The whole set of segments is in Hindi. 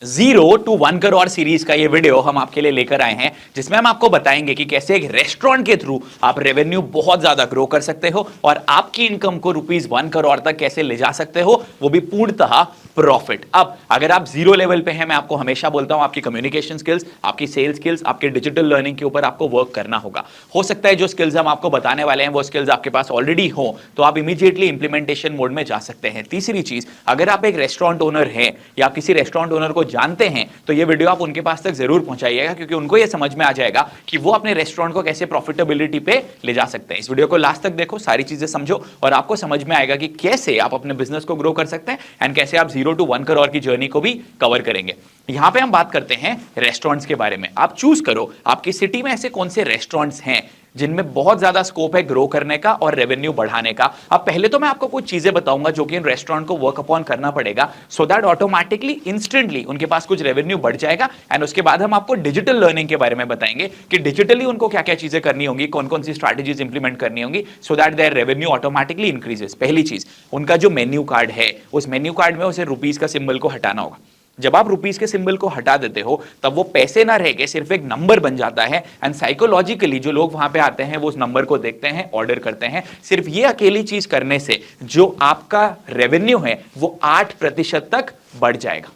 0 to 1 करोड़ सीरीज का ये वीडियो हम आपके लिए लेकर आए हैं, जिसमें हम आपको बताएंगे कि कैसे एक रेस्टोरेंट के थ्रू आप रेवेन्यू बहुत ज्यादा ग्रो कर सकते हो और आपकी इनकम को ₹1 करोड़ तक कैसे ले जा सकते हो, वो भी पूर्णतः प्रॉफिट। अब अगर आप जीरो लेवल पे हैं, मैं आपको हमेशा बोलता हूं आपकी कम्युनिकेशन स्किल्स, आपकी सेल्स स्किल्स, आपके डिजिटल लर्निंग के ऊपर आपको वर्क करना होगा। हो सकता है जो स्किल्स हम आपको बताने वाले हैं वो स्किल्स आपके पास ऑलरेडी हो, तो आप इमीडिएटली इंप्लीमेंटेशन मोड में जा सकते हैं। तीसरी चीज, अगर आप एक रेस्टोरेंट ओनर हैं या आप किसी रेस्टोरेंट ओनर को जानते हैं, तो ये वीडियो आप उनके पास तक जरूर पहुंचाइएगा, क्योंकि उनको ये समझ में आ जाएगा कि वो अपने रेस्टोरेंट को कैसे प्रॉफिटेबिलिटी पे ले जा सकते हैं। इस वीडियो को लास्ट तक देखो, सारी चीजें समझो और आपको समझ में आएगा कि कैसे आप अपने बिजनेस को ग्रो कर सकते हैं एंड कैसे आप 0 to 1 करोड़ की जर्नी को भी कवर करेंगे। यहां पे हम बात करते हैं रेस्टोरेंट्स के बारे में। आप चूज करो आपकी सिटी में ऐसे कौन से रेस्टोरेंट्स हैं जिनमें बहुत ज्यादा स्कोप है ग्रो करने का और रेवेन्यू बढ़ाने का। अब पहले तो मैं आपको कुछ चीजें बताऊंगा जो कि इन रेस्टोरेंट को वर्क अपॉन करना पड़ेगा, सो दैट ऑटोमेटिकली इंस्टेंटली उनके पास कुछ रेवेन्यू बढ़ जाएगा। एंड उसके बाद हम आपको डिजिटल लर्निंग के बारे में बताएंगे कि डिजिटली उनको क्या क्या चीजें करनी होंगी, कौन कौन सी स्ट्रैटेजीज इंप्लीमेंट करनी होंगी, so that there revenue automatically increases. पहली चीज, उनका जो मेन्यू कार्ड है, उस मेन्यू कार्ड में उसे रुपीज का सिंबल को हटाना होगा। जब आप रुपीस के सिंबल को हटा देते हो तब वो पैसे ना रह के सिर्फ एक नंबर बन जाता है। एंड साइकोलॉजिकली जो लोग वहां पे आते हैं वो उस नंबर को देखते हैं, ऑर्डर करते हैं। सिर्फ ये अकेली चीज करने से जो आपका रेवेन्यू है वो 8% तक बढ़ जाएगा।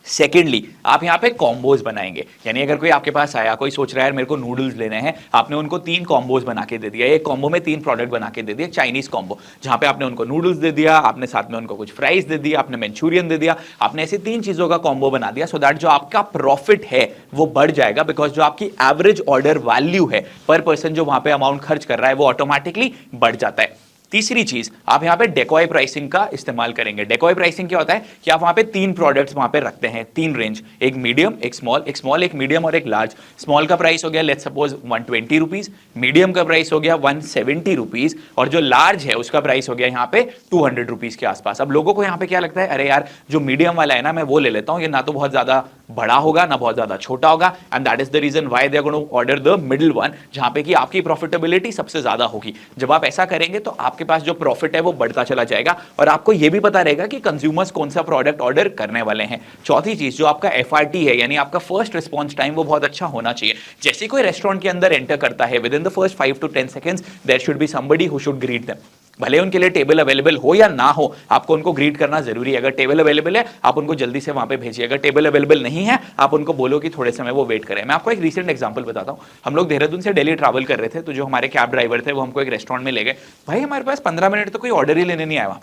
सेकेंडली, आप यहां पे कॉम्बोज बनाएंगे, यानी अगर कोई आपके पास आया, कोई सोच रहा है मेरे को नूडल्स लेने हैं, आपने उनको 3 कॉम्बोज बना के दे दिया, एक कॉम्बो में 3 प्रोडक्ट बना के दे दिया, चाइनीज कॉम्बो, जहां पे आपने उनको नूडल्स दे दिया, आपने साथ में उनको कुछ फ्राइज दे दिया, आपने मंचूरियन दे दिया, आपने ऐसे 3 चीजों का कॉम्बो बना दिया, सो दैट जो आपका प्रॉफिट है वो बढ़ जाएगा। बिकॉज जो आपकी एवरेज ऑर्डर वैल्यू है पर पर्सन जो वहां पे अमाउंट खर्च कर रहा है वो ऑटोमेटिकली बढ़ जाता है। तीसरी चीज, आप यहां पे डेकोय प्राइसिंग का इस्तेमाल करेंगे। डेकोय प्राइसिंग क्या होता है कि आप वहां पे 3 प्रोडक्ट्स वहां पे रखते हैं, 3 रेंज, एक मीडियम, एक स्मॉल, एक मीडियम और एक लार्ज। स्मॉल का प्राइस हो गया लेट्स सपोज 120 रुपीज, मीडियम का प्राइस हो गया 170 रुपीज और जो लार्ज है उसका प्राइस हो गया यहाँ पे 200 रुपीज के आसपास। अब लोगों को यहाँ पे क्या लगता है, अरे यार जो मीडियम वाला है ना मैं वो ले लेता हूँ, ये ना तो बहुत ज्यादा बड़ा होगा ना बहुत ज्यादा छोटा होगा, and that is the reason why they are going to order the middle one, जहां पे कि आपकी प्रॉफिटेबिलिटी सबसे ज्यादा होगी। जब आप ऐसा करेंगे तो आपके पास जो प्रॉफिट है वो बढ़ता चला जाएगा और आपको यह भी पता रहेगा कि कंज्यूमर्स कौन सा प्रोडक्ट ऑर्डर करने वाले हैं। चौथी चीज, जो आपका एफआरटी है यानी आपका फर्स्ट रिस्पॉन्स टाइम वो बहुत अच्छा होना चाहिए। जैसे कोई रेस्टोरेंट के अंदर एंटर करता है, within the first 5 to 10 seconds there should be somebody who should greet them. भले उनके लिए टेबल अवेलेबल हो या ना हो, आपको उनको ग्रीट करना जरूरी है। अगर टेबल अवेलेबल है आप उनको जल्दी से वहां पे भेजिए, अगर टेबल अवेलेबल नहीं है आप उनको बोलो कि थोड़े समय वो वेट करें। मैं आपको एक रीसेंट एग्जांपल बताता हूं। हम लोग देहरादून से दिल्ली ट्रैवल कर रहे थे, तो जो हमारे कैब ड्राइवर थे वो हमको एक रेस्टोरेंट में ले गए। भाई हमारे पास 15 मिनट तो कोई ऑर्डर ही लेने नहीं आया।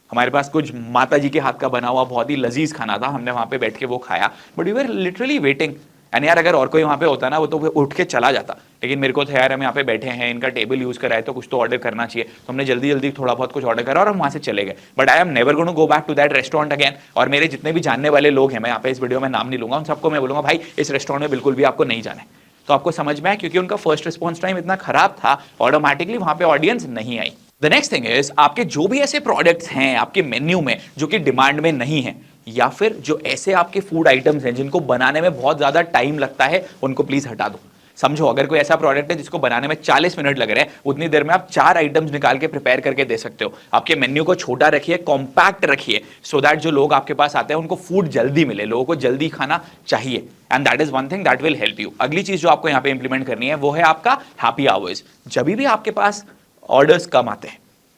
हमारे पास कुछ माता जी के हाथ का बना हुआ बहुत ही लजीज खाना था, हमने वहां पे बैठ के वो खाया, but we were literally waiting. And यार अगर और कोई वहां पे होता ना वो तो उठ के चला जाता, लेकिन मेरे को था यार हम यहाँ पे बैठे हैं, इनका टेबल यूज कराए तो कुछ तो ऑर्डर करना चाहिए, तो हमने जल्दी जल्दी थोड़ा बहुत कुछ ऑर्डर करा और हम वहां से चले गए। But I am never going to go back to that restaurant again. और मेरे जितने भी जानने वाले लोग हैं, मैं यहाँ पे इस वीडियो में नाम नहीं लूंगा, उन सबको मैं बोलूंगा भाई इस रेस्टोरेंट में बिल्कुल भी आपको नहीं जाना है। तो आपको समझ में आया, क्योंकि उनका फर्स्ट रिस्पॉन्स टाइम इतना खराब था, ऑटोमेटिकली वहां पे ऑडियंस नहीं आई। द नेक्स्ट थिंग इज, आपके जो भी ऐसे प्रोडक्ट्स हैं आपके मेन्यू में जो कि डिमांड में नहीं है, या फिर जो ऐसे आपके फूड आइटम्स हैं जिनको बनाने में बहुत ज्यादा टाइम लगता है, उनको प्लीज हटा दो। समझो अगर कोई ऐसा प्रोडक्ट है जिसको बनाने में 40 मिनट लग रहे हैं, उतनी देर में आप 4 आइटम्स निकाल के प्रिपेयर करके दे सकते हो। आपके मेन्यू को छोटा रखिए, कॉम्पैक्ट रखिए, सो दैट जो लोग आपके पास आते हैं उनको फूड जल्दी मिले, लोगों को जल्दी खाना चाहिए। And that is one thing that will help you. अगली चीज जो आपको यहाँ पे इंप्लीमेंट करनी है वो है आपका हैप्पी आवर्स। जब भी आपके पास ऑर्डर्स कम आते हैं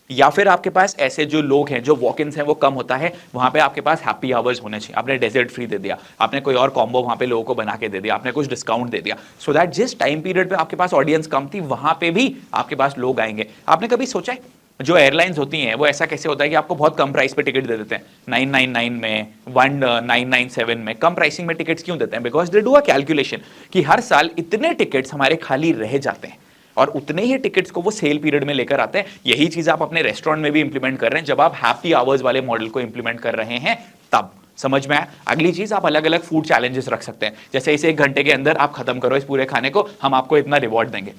या फिर आपके पास ऐसे जो लोग हैं जो वॉक इन्स हैं वो कम होता है, वहां पे आपके पास हैप्पी आवर्स होने चाहिए। आपने डेजर्ट फ्री दे दिया, आपने कोई और कॉम्बो वहां पे लोगों को बना के दे दिया, आपने कुछ डिस्काउंट दे दिया, सो दैट जिस टाइम पीरियड पे आपके पास ऑडियंस कम थी वहां पे भी आपके पास लोग आएंगे। आपने कभी सोचा है जो एयरलाइंस होती हैं वो ऐसा कैसे होता है कि आपको बहुत कम प्राइस पे टिकट दे देते हैं, 999 में, 1997 में, कम प्राइसिंग में टिकट्स क्यों देते हैं? Because they do a calculation कि हर साल इतने टिकट्स हमारे खाली रह जाते हैं और उतने ही टिकट्स को वो सेल पीरियड में लेकर आते हैं। यही चीज आप अपने रेस्टोरेंट में भी इंप्लीमेंट कर रहे हैं। जब आप हैप्पी आवर्स वाले मॉडल को इंप्लीमेंट कर रहे हैं तब समझ में आया। अगली चीज, आप अलग अलग फूड चैलेंजेस रख सकते हैं, जैसे इसे 1 घंटे के अंदर आप खत्म करो इस पूरे खाने को, हम आपको इतना रिवॉर्ड देंगे।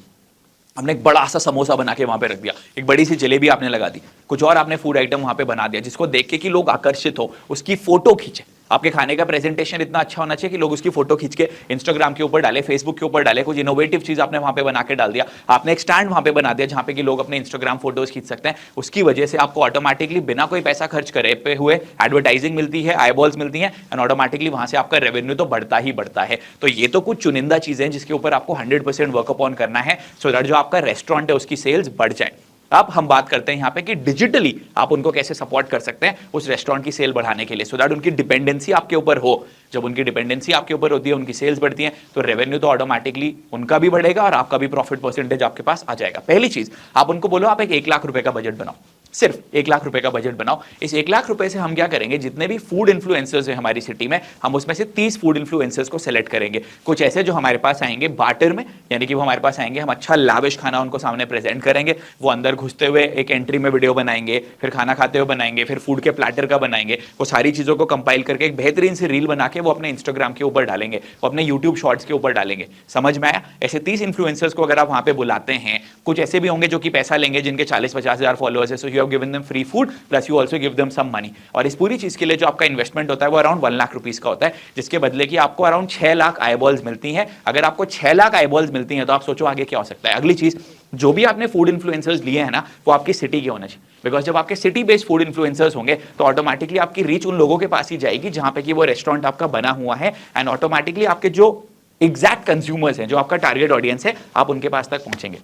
हमने एक बड़ा सा समोसा बना के वहां पे रख दिया, एक बड़ी सी जलेबी आपने लगा दी, कुछ और आपने फूड आइटम वहां पे बना दिया जिसको देख के कि लोग आकर्षित हो, उसकी फोटो खींचे। आपके खाने का प्रेजेंटेशन इतना अच्छा होना चाहिए कि लोग उसकी फोटो खींच के इंस्टाग्राम के ऊपर डाले, फेसबुक के ऊपर डाले, कुछ इनोवेटिव चीज आपने वहां पे बना के डाल दिया, आपने एक स्टैंड वहां पे बना दिया जहां पे कि लोग अपने इंस्टाग्राम फोटोज खींच सकते हैं। उसकी वजह से आपको ऑटोमेटिकली बिना कोई पैसा खर्च करे पे हुए एडवर्टाइजिंग मिलती है, आईबॉल्स मिलती हैं, एंड ऑटोमेटिकली वहां से आपका रेवेन्यू तो बढ़ता ही बढ़ता है। तो ये तो कुछ चुनिंदा चीजें हैं जिसके ऊपर आपको 100% वर्क अपॉन करना है सो दैट जो आपका रेस्टोरेंट है उसकी सेल्स बढ़ जाए। अब हम बात करते हैं यहां पे कि डिजिटली आप उनको कैसे सपोर्ट कर सकते हैं उस रेस्टोरेंट की सेल बढ़ाने के लिए, सो दैट उनकी डिपेंडेंसी आपके ऊपर हो। जब उनकी डिपेंडेंसी आपके ऊपर होती है, उनकी सेल्स बढ़ती है, तो रेवेन्यू तो ऑटोमेटिकली उनका भी बढ़ेगा और आपका भी प्रॉफिट परसेंटेज आपके पास आ जाएगा। पहली चीज, आप उनको बोलो आप एक 1 लाख रुपए का बजट बनाओ, सिर्फ 1 लाख रुपए का बजट बनाओ। इस 1 लाख रुपए से हम क्या करेंगे, जितने भी फूड इन्फ्लुएंसर्स हैं हमारी सिटी में, हम उसमें से 30 फूड इन्फ्लुएंसर्स को सेलेक्ट करेंगे। कुछ ऐसे जो हमारे पास आएंगे बार्टर में, यानी कि वो हमारे पास आएंगे, हम अच्छा लाविश खाना उनको सामने प्रेजेंट करेंगे, वो अंदर घुसते हुए एक एंट्री में वीडियो बनाएंगे, फिर खाना खाते हुए बनाएंगे, फिर फूड के प्लेटर का बनाएंगे, वो सारी चीजों को कंपाइल करके एक बेहतरीन से रील बना के वो अपने इंस्टाग्राम के ऊपर डालेंगे, वो अपने यूट्यूब शॉर्ट्स के ऊपर डालेंगे। समझ में आया? ऐसे 30 इन्फ्लुएंसर्स को अगर आप वहां पे बुलाते हैं, कुछ ऐसे भी होंगे जो कि पैसा लेंगे जिनके 40-50 हजार फॉलोअर्स है, so you have given them free food plus you also give them some money. और इस पूरी चीज के लिए जो आपका इन्वेस्टमेंट होता है वो अराउंड 1 लाख रुपीस का होता है, जिसके बदले की आपको अराउंड 6 लाख आईबॉल्स मिलती हैं। अगर आपको 6 लाख आईबॉल्स मिलती हैं तो आप सोचो आगे क्या हो सकता है। अगली चीज, जो भी आपने फूड इन्फ्लुएंसर्स लिए हैं ना, वो आपकी सिटी के होने चाहिए, बिकॉज जब आपके सिटी बेस्ड फूड इन्फ्लुएंसर्स होंगे तो ऑटोमेटिकली आपकी रीच उन लोगों के पास ही जाएगी जहां पे कि वो रेस्टोरेंट आपका बना हुआ है, एंड ऑटोमेटिकली आपके जो एग्जैक्ट कंज्यूमर्स हैं, जो आपका टारगेट ऑडियंस है, आप उनके पास तक पहुंचेंगे।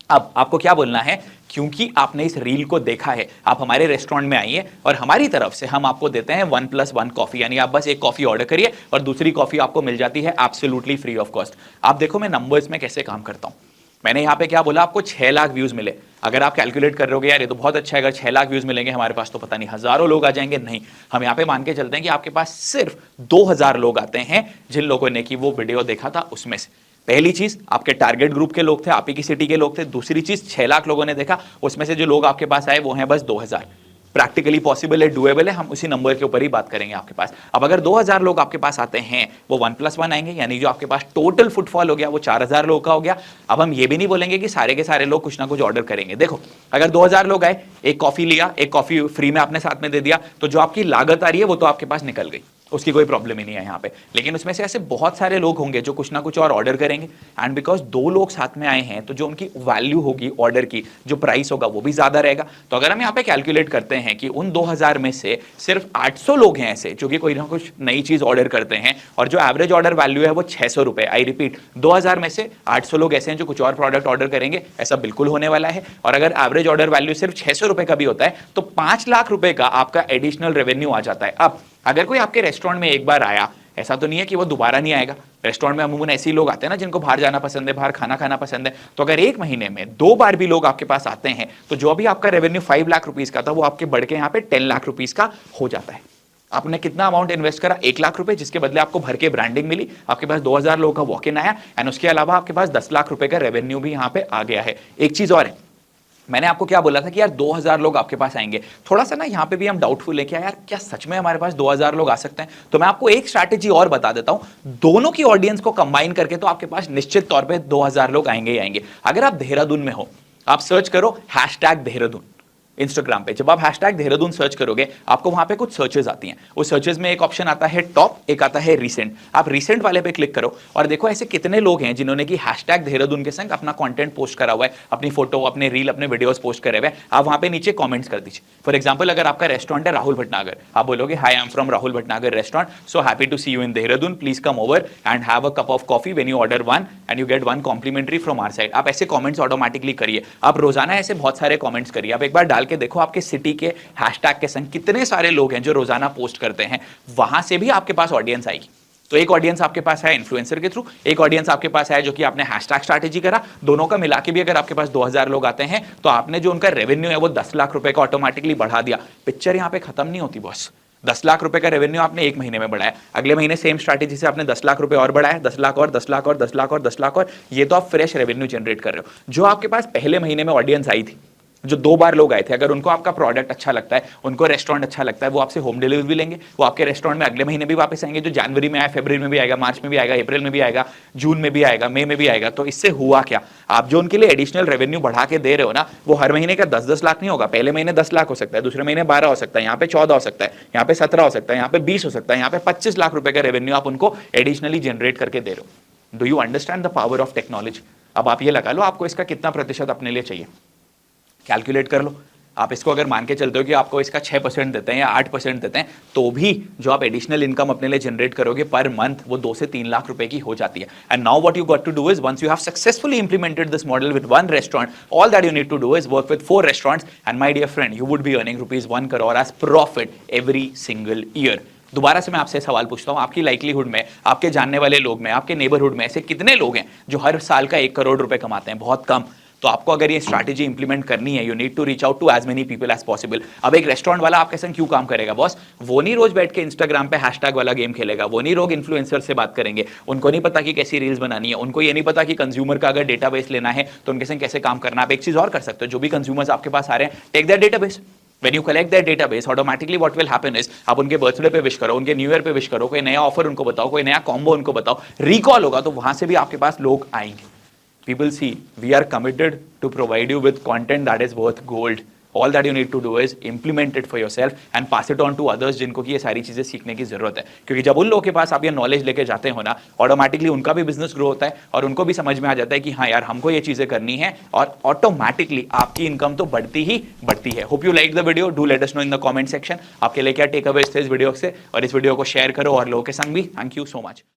अब आपको क्या बोलना है, क्योंकि आपने इस रील को देखा है, आप हमारे रेस्टोरेंट में आइए और हमारी तरफ से हम आपको देते हैं 1+1 कॉफी, यानी आप बस एक कॉफी ऑर्डर करिए और दूसरी कॉफी आपको मिल जाती है एब्सोल्युटली फ्री ऑफ कॉस्ट। आप देखो मैं नंबर्स में कैसे काम करता हूं। मैंने यहां पे क्या बोला, आपको 6 लाख व्यूज मिले। अगर आप कैलकुलेट कर रहे हो यार ये तो बहुत अच्छा है, अगर 6 लाख व्यूज मिलेंगे हमारे पास तो पता नहीं हजारों लोग आ जाएंगे, नहीं, हम यहां पे मान के चलते हैं कि आपके पास सिर्फ 2000 लोग आते हैं जिन लोगों ने कि वो वीडियो देखा था उसमें से। पहली चीज, आपके टारगेट ग्रुप के लोग थे, आप ही की सिटी के लोग थे। दूसरी चीज, 6 लाख लोगों ने देखा, उसमें से जो लोग आपके पास आए वो हैं बस 2000। प्रैक्टिकली पॉसिबल है, डुएबल है, हम उसी नंबर के ऊपर ही बात करेंगे आपके पास। अब अगर 2000 लोग आपके पास आते हैं, वो 1+1 आएंगे, यानी जो आपके पास टोटल फुटफॉल हो गया वो 4000 लोग का हो गया। अब हम ये भी नहीं बोलेंगे कि सारे के सारे लोग कुछ ना कुछ ऑर्डर करेंगे। देखो, अगर 2000 लोग आए, एक कॉफी लिया, एक कॉफी फ्री में आपने साथ में दे दिया, तो जो आपकी लागत आ रही है वो तो आपके पास निकल गई, उसकी कोई प्रॉब्लम ही नहीं है यहाँ पे। लेकिन उसमें से ऐसे बहुत सारे लोग होंगे जो कुछ ना कुछ और ऑर्डर करेंगे, एंड बिकॉज 2 लोग साथ में आए हैं तो जो उनकी वैल्यू होगी ऑर्डर की, जो प्राइस होगा वो भी ज्यादा रहेगा। तो अगर हम यहाँ पे कैलकुलेट करते हैं कि उन 2000 में से सिर्फ 800 लोग हैं ऐसे जो कि कोई ना कुछ नई चीज ऑर्डर करते हैं, और जो एवरेज ऑर्डर वैल्यू है वो 600 रुपए। आई रिपीट, 2000 में से 800 लोग ऐसे हैं जो कुछ और प्रोडक्ट ऑर्डर करेंगे, ऐसा बिल्कुल होने वाला है। और अगर एवरेज ऑर्डर वैल्यू सिर्फ 600 रुपए का भी होता है तो 5 लाख रुपए का आपका एडिशनल रेवेन्यू आ जाता है। अब अगर कोई आपके रेस्टोरेंट में एक बार आया, ऐसा तो नहीं है कि वो दोबारा नहीं आएगा। रेस्टोरेंट में अमूमन ऐसे ही लोग आते हैं ना जिनको बाहर जाना पसंद है, बाहर खाना खाना पसंद है। तो अगर एक महीने में 2 बार भी लोग आपके पास आते हैं तो जो भी आपका रेवेन्यू 5 लाख रुपीस का था वो आपके बढ़ के यहाँ पे 10 लाख रुपीस का हो जाता है। आपने कितना अमाउंट इन्वेस्ट करा, 1 लाख रुपए, जिसके बदले आपको भर के ब्रांडिंग मिली, आपके पास 2000 लोगों का वॉक इन आया, एंड उसके अलावा आपके पास 10 लाख रुपए का रेवेन्यू भी यहाँ पे आ गया है। एक चीज और है, मैंने आपको क्या बोला था कि यार 2000 लोग आपके पास आएंगे, थोड़ा सा ना यहाँ पे भी हम डाउटफुल है कि यार क्या सच में हमारे पास 2000 लोग आ सकते हैं। तो मैं आपको एक स्ट्रैटेजी और बता देता हूं, दोनों की ऑडियंस को कंबाइन करके तो आपके पास निश्चित तौर पे 2000 लोग आएंगे ही आएंगे। अगर आप देहरादून में हो, आप सर्च करो #देहरादून इंस्टाग्राम पे। जब आप #देहरादून सर्च करोगे आपको वहां पे कुछ सर्चेस आती हैं। उस सर्चेस में एक ऑप्शन आता है टॉप, एक आता है रिसेंट। आप रिसेंट वाले पे क्लिक करो और देखो ऐसे कितने लोग हैं जिन्होंने कि #देहरादून के संग अपना कंटेंट पोस्ट करा हुआ है, अपनी फोटो, अपने रील, अपने वीडियोस पोस्ट करे हुए हैं। आप वहां पे नीचे कमेंट्स कर दीजिए। फॉर एग्जांपल, अगर आपका रेस्टोरेंट है राहुल भटनागर, आप बोलोगे hi I am from Rahul Bhatnagar restaurant, so happy to see you in Dehradun, please come over and have a cup of coffee when you order 1 and you get 1 complimentary from our side. आप ऐसे कमेंट्स ऑटोमेटिकली करिए। आप रोजाना ऐसे बहुत सारे कमेंट्स करिए। आप एक बार डाल के देखो आपके सिटी के हैशटैग के संग कितने सारे लोग हैं जो रोजाना पोस्ट करते हैं, वहां से भी आपके पास ऑडियंस आएगी। तो एक ऑडियंस आपके पास है इन्फ्लुएंसर के थ्रू, एक ऑडियंस आपके पास है जो कि आपने हैशटैग स्ट्रैटेजी करा। दोनों का मिला के भी अगर आपके पास 2000 लोग आते हैं तो आपने जो उनका रेवेन्यू है वो 10 लाख रुपए का ऑटोमेटिकली बढ़ा दिया। पिक्चर यहां पे खत्म नहीं होती बॉस। 10 लाख रुपए का रेवेन्यू आपने एक महीने में बढ़ाया, अगले महीने सेम स्ट्रैटेजी से आपने 10 लाख रुपए और बढ़ाया, 10 लाख और 10 लाख और 10 लाख और 10 लाख और, ये तो आप फ्रेश रेवेन्यू जनरेट कर रहे हो। जो आपके पास पहले महीने में ऑडियंस आई थी जो 2 बार लोग आए थे, अगर उनको आपका प्रोडक्ट अच्छा लगता है, उनको रेस्टोरेंट अच्छा लगता है, वो आपसे होम डिलीवरी भी लेंगे, वो आपके रेस्टोरेंट में अगले महीने भी वापस आएंगे, जो जनवरी में आया, फरवरी में भी आएगा, मार्च में भी आएगा, अप्रैल में भी आएगा, जून में भी आएगा, मई में भी आएगा। तो इससे हुआ क्या, आप जो उनके लिए एडिशनल रेवेन्यू बढ़ा के दे रहे हो ना, वो हर महीने का 10-10 लाख नहीं होगा। पहले महीने 10 लाख हो सकता है, दूसरे महीने 12 हो सकता है, यहाँ पे 14 हो सकता है, यहाँ पे 17 हो सकता है, यहाँ पे 20 हो सकता है, यहाँ पे 25 लाख रुपए का रेवेन्यू आप उनको एडिशनली जनरेट करके दे रहे हो। Do you understand the power of technology? अब आप ये लगा लो आपको इसका कितना प्रतिशत अपने लिए चाहिए, कैलकुलेट कर लो। आप इसको अगर मान के चलते हो कि आपको इसका 6% देते हैं या 8% देते हैं, तो भी जो आप एडिशनल इनकम अपने लिए जनरेट करोगे पर मंथ, वो 2 से 3 लाख रुपए की हो जाती है। And now what you got to do is, once you have successfully implemented this model with 1 restaurant, all that you need to do is work with 4 restaurants and my dear friend, you would be earning ₹1 crore as profit every single year. दोबारा से मैं आपसे सवाल पूछता हूं, आपकी लाइक्लीहुड में, आपके जानने वाले लोग में, आपके नेबरहुड में ऐसे कितने लोग हैं जो हर साल का 1 करोड़ रुपए कमाते हैं? बहुत कम। तो आपको अगर ये स्ट्रैटेजी इंप्लीमेंट करनी है, you need to reach out to as many people as possible. अब एक रेस्टोरेंट वाला आपके संग क्यों काम करेगा बॉस? वो नहीं रोज बैठ के इंस्टाग्राम पे हैशटैग वाला गेम खेलेगा, वो नहीं रोज इन्फ्लुएंसर से बात करेंगे, उनको नहीं पता कि कैसी रील्स बनानी है, उनको ये नहीं पता कि कंज्यूमर का अगर डेटाबेस लेना है तो उनके संग कैसे काम करना। आप एक चीज और कर सकते हो, जो भी कंज्यूमर्स आपके पास आ रहे हैं, take that database. When you collect their database, automatically what will happen is, आप उनके बर्थडे पे विश करो, उनके न्यू ईयर पे विश करो, कोई नया ऑफर उनको बताओ, कोई नया कॉम्बो उनको बताओ, रिकॉल होगा तो वहां से भी आपके पास लोग आएंगे। People see we are committed to provide you with content that is worth gold. All that you need to do is implement it for yourself and pass it on to others जिनको कि ये सारी चीजें सीखने की जरूरत है। क्योंकि जब उन लोगों के पास आप ये नॉलेज लेके जाते हो ना, ऑटोमेटिकली उनका भी बिजनेस ग्रो होता है और उनको भी समझ में आ जाता है कि हाँ यार हमको ये चीजें करनी है, और ऑटोमेटिकली आपकी इनकम तो बढ़ती ही बढ़ती है। Hope you like the video, do let us know in the comment section आपके लिए क्या टेक अवेज थे इस वीडियो से, और इस वीडियो को शेयर करो और लोगों के संग भी। Thank you so much.